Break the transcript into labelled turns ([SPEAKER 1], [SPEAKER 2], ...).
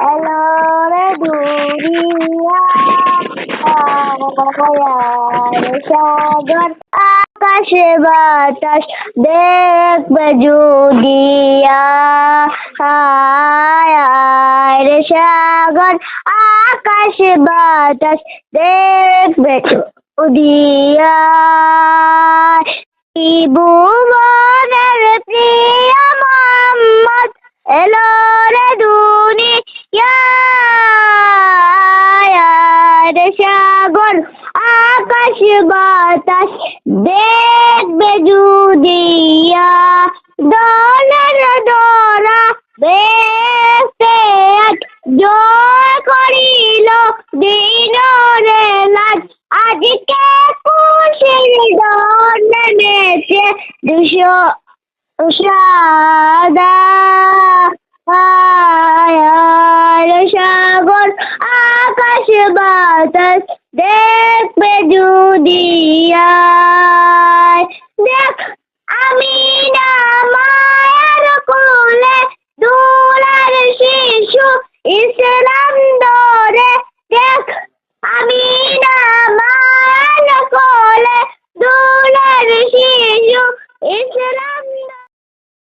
[SPEAKER 1] এলোরে দুনিয়া সাগর আকাশে বাতাস দেখবে যুদিয়া হায় হায় রে সাগর আকাশে বাতাস দেখবে যুদিয়া ভুবনের প্রিয় মোহাম্মদ এলো রে দুনিয়ায় রে সাগর আকাশ বাতাস দেখবে যুদিয়া দলের দরা বেসে জয় করিল দিন রে লাজ আজকে খুশির দল নেচে দুশো সাদা সাগর আকাশ বাতাস দেখবে যুদিয়া দেখ আমি না